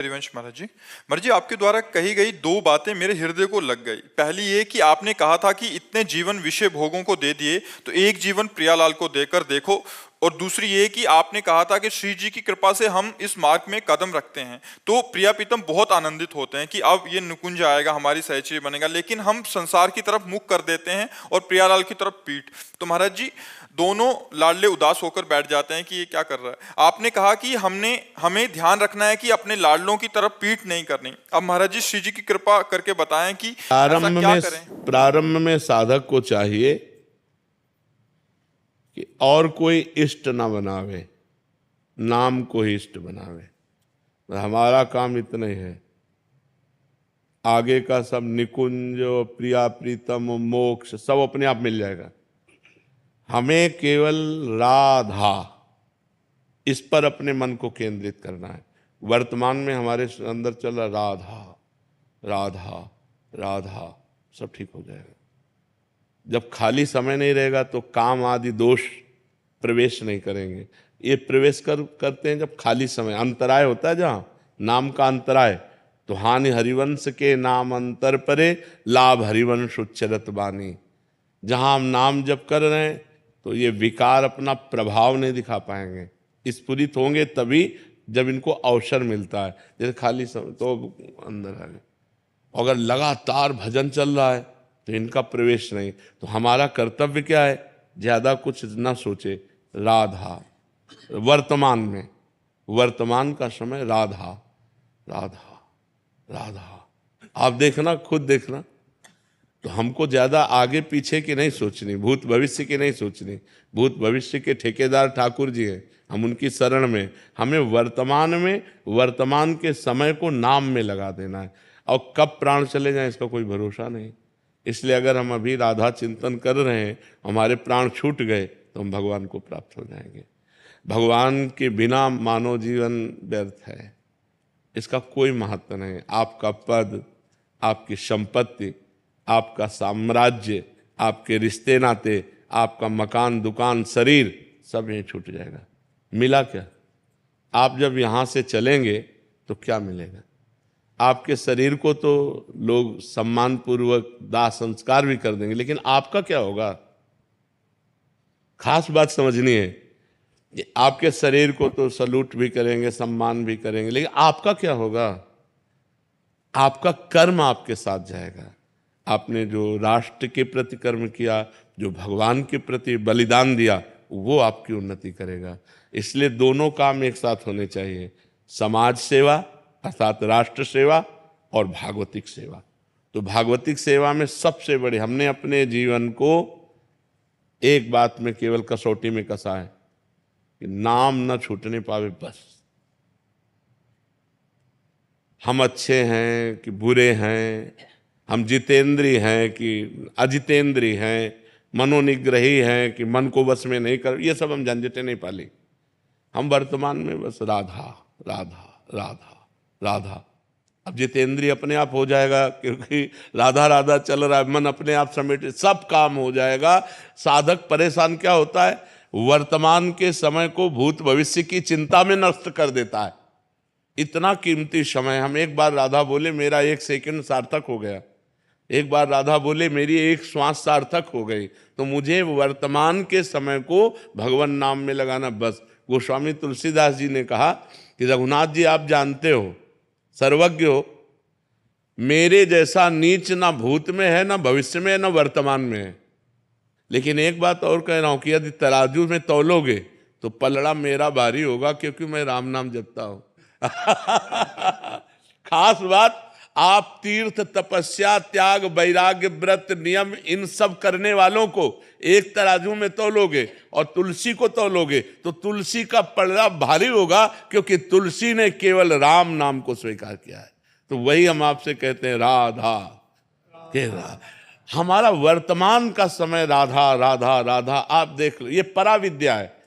हरिवंश महाराज जी आपके द्वारा कही गई दो बातें मेरे हृदय को लग गई। पहली ये कि आपने कहा था कि इतने जीवन विषय भोगों को दे दिए तो एक जीवन प्रियालाल को देकर देखो, और दूसरी ये कि आपने कहा था कि श्री जी की कृपा से हम इस मार्ग में कदम रखते हैं तो प्रिया प्रीतम बहुत आनंदित होते हैं कि अब ये निकुंज आएगा, हमारी सहचर्य बनेगा, लेकिन हम संसार की तरफ मुख कर देते हैं और प्रियालाल की तरफ पीठ। तो महाराज जी दोनों लाडले उदास होकर बैठ जाते हैं कि ये क्या कर रहा है। आपने कहा कि हमें ध्यान रखना है कि अपने लाडलों की तरफ पीठ नहीं करनी। अब महाराज जी श्री जी की कृपा करके बताएं कि ऐसा क्या करें। प्रारंभ में साधक को चाहिए कि और कोई इष्ट ना बनावे, नाम को ही इष्ट बनावे। हमारा काम इतना ही है, आगे का सब निकुंज, प्रिया प्रीतम, मोक्ष सब अपने आप मिल जाएगा। हमें केवल राधा इस पर अपने मन को केंद्रित करना है। वर्तमान में हमारे अंदर चल रहा राधा राधा राधा, सब ठीक हो जाएगा। जब खाली समय नहीं रहेगा तो काम आदि दोष प्रवेश नहीं करेंगे। ये प्रवेश करते हैं जब खाली समय, अंतराय होता है जहाँ नाम का अंतराय, तो हानि हरिवंश के नाम अंतर परे, लाभ हरिवंश उच्चरत बानी। जहाँ हम नाम जप कर रहे हैं तो ये विकार अपना प्रभाव नहीं दिखा पाएंगे, स्फुरित होंगे तभी जब इनको अवसर मिलता है। जैसे खाली समय तो अंदर आ गए, अगर लगातार भजन चल रहा है तो इनका प्रवेश नहीं। तो हमारा कर्तव्य क्या है, ज्यादा कुछ ना सोचे, राधा वर्तमान में, वर्तमान का समय राधा राधा राधा। आप देखना, खुद देखना, तो हमको ज्यादा आगे पीछे की नहीं सोचनी, भूत भविष्य की नहीं सोचनी। भूत भविष्य के ठेकेदार ठाकुर जी हैं, हम उनकी शरण में। हमें वर्तमान में, वर्तमान के समय को नाम में लगा देना है, और कब प्राण चले जाए इसका कोई भरोसा नहीं। इसलिए अगर हम अभी राधा चिंतन कर रहे हैं, हमारे प्राण छूट गए तो हम भगवान को प्राप्त हो जाएंगे। भगवान के बिना मानव जीवन व्यर्थ है, इसका कोई महत्व नहीं। आपका पद, आपकी संपत्ति, आपका साम्राज्य, आपके रिश्ते नाते, आपका मकान दुकान शरीर, सब यहीं छूट जाएगा। मिला क्या? आप जब यहाँ से चलेंगे तो क्या मिलेगा? आपके शरीर को तो लोग सम्मान पूर्वक दाह संस्कार भी कर देंगे, लेकिन आपका क्या होगा? खास बात समझनी है कि आपके शरीर को तो सलूट भी करेंगे, सम्मान भी करेंगे, लेकिन आपका क्या होगा? आपका कर्म आपके साथ जाएगा। आपने जो राष्ट्र के प्रति कर्म किया, जो भगवान के प्रति बलिदान दिया, वो आपकी उन्नति करेगा। इसलिए दोनों काम एक साथ होने चाहिए, समाज सेवा अर्थात राष्ट्र सेवा और भागवतिक सेवा। तो भागवतिक सेवा में सबसे बड़ी, हमने अपने जीवन को एक बात में केवल कसौटी में कसा है कि नाम न छूटने पावे, बस। हम अच्छे हैं कि बुरे हैं, हम जितेंद्री हैं कि अजितेंद्री हैं, मनोनिग्रही हैं कि मन को बस में नहीं कर, ये सब हम झंझटें नहीं पाली। हम वर्तमान में बस राधा राधा राधा राधा। अब जितेंद्रिय अपने आप हो जाएगा, क्योंकि राधा राधा चल रहा है, मन अपने आप समेट, सब काम हो जाएगा। साधक परेशान क्या होता है, वर्तमान के समय को भूत भविष्य की चिंता में नष्ट कर देता है। इतना कीमती समय, हम एक बार राधा बोले मेरा 1 सेकंड सार्थक हो गया, एक बार राधा बोले मेरी 1 श्वास सार्थक हो गई। तो मुझे वर्तमान के समय को भगवान नाम में लगाना, बस। गोस्वामी तुलसीदास जी ने कहा कि रघुनाथ जी आप जानते हो, सर्वज्ञ हो, मेरे जैसा नीच ना भूत में है, ना भविष्य में है, ना वर्तमान में है। लेकिन एक बात और कह रहा हूं कि यदि तराजू में तौलोगे तो पलड़ा मेरा भारी होगा, क्योंकि मैं राम नाम जपता हूं। खास बात, आप तीर्थ तपस्या त्याग वैराग्य व्रत नियम इन सब करने वालों को एक तराजू में तौलोगे और तुलसी को तौलोगे तो तुलसी का पलड़ा भारी होगा, क्योंकि तुलसी ने केवल राम नाम को स्वीकार किया है। तो वही हम आपसे कहते हैं, राधा के हमारा वर्तमान का समय राधा राधा राधा। आप देख लो, ये पराविद्या है,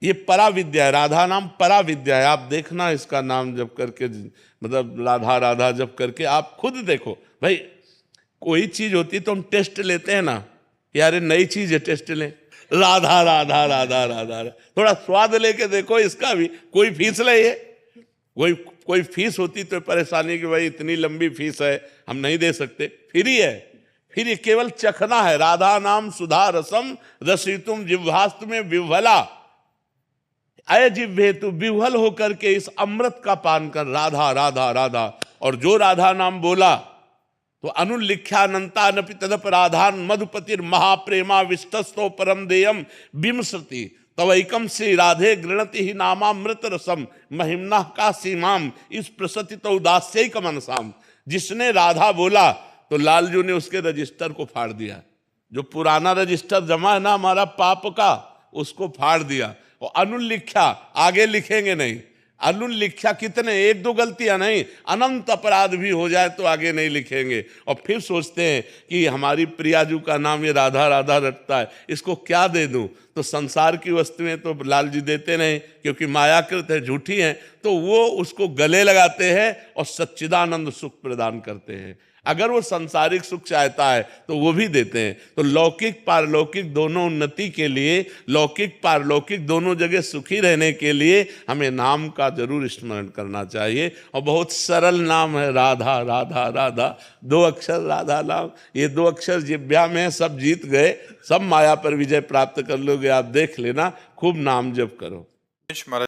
ये पराविद्या है, राधा नाम पराविद्या है। आप देखना इसका नाम जप करके, मतलब राधा राधा जप करके आप खुद देखो। भाई कोई चीज होती तो हम टेस्ट लेते हैं ना, यार नई चीज है, टेस्ट लें, राधा राधा राधा राधा, थोड़ा स्वाद लेके देखो इसका भी, कोई फीस ले, ये कोई कोई फीस होती तो परेशानी कि भाई इतनी लंबी फीस है, हम नहीं दे सकते। फ्री है, फिर ये केवल चखना है। राधा नाम सुधा रसम रसितुम जिह्वास्त में विह्वला, अय जिह्वे तू विह्वल होकर के इस अमृत का पान कर, राधा राधा राधा। और जो राधा नाम बोला तो अनुल्लिख्यानंतानपि तदप राधान मधुपतिर महाप्रेमा विष्टस्तो परम देयम विमसति तवैकम श्री राधे गृणति ही नामामृत रसम महिम्ना का सीमाम इस प्रसति तो उदास्यक मनसाम। जिसने राधा बोला तो लालजू ने उसके रजिस्टर को फाड़ दिया। जो पुराना रजिस्टर जमा है ना हमारा पाप का, उसको फाड़ दिया। और अनुल्लिख्या, आगे लिखेंगे नहीं। अनुल्लिख्या कितने, एक दो गलतियां नहीं, अनंत अपराध भी हो जाए तो आगे नहीं लिखेंगे। और फिर सोचते हैं कि हमारी प्रियाजू का नाम ये राधा राधा रटता है, इसको क्या दे दूं। तो संसार की वस्तुएं तो लाल जी देते नहीं, क्योंकि मायाकृत है, झूठी हैं, तो वो उसको गले लगाते हैं और सच्चिदानंद सुख प्रदान करते हैं। अगर वो सांसारिक सुख चाहता है तो वो भी देते हैं। तो लौकिक पारलौकिक दोनों उन्नति के लिए, लौकिक पारलौकिक दोनों जगह सुखी रहने के लिए हमें नाम का जरूर स्मरण करना चाहिए। और बहुत सरल नाम है राधा राधा राधा, 2 अक्षर राधा नाम, ये 2 अक्षर जिह्वा में सब जीत गए, सब माया पर विजय प्राप्त कर लोगे। आप देख लेना, खूब नाम जप करो। महाराज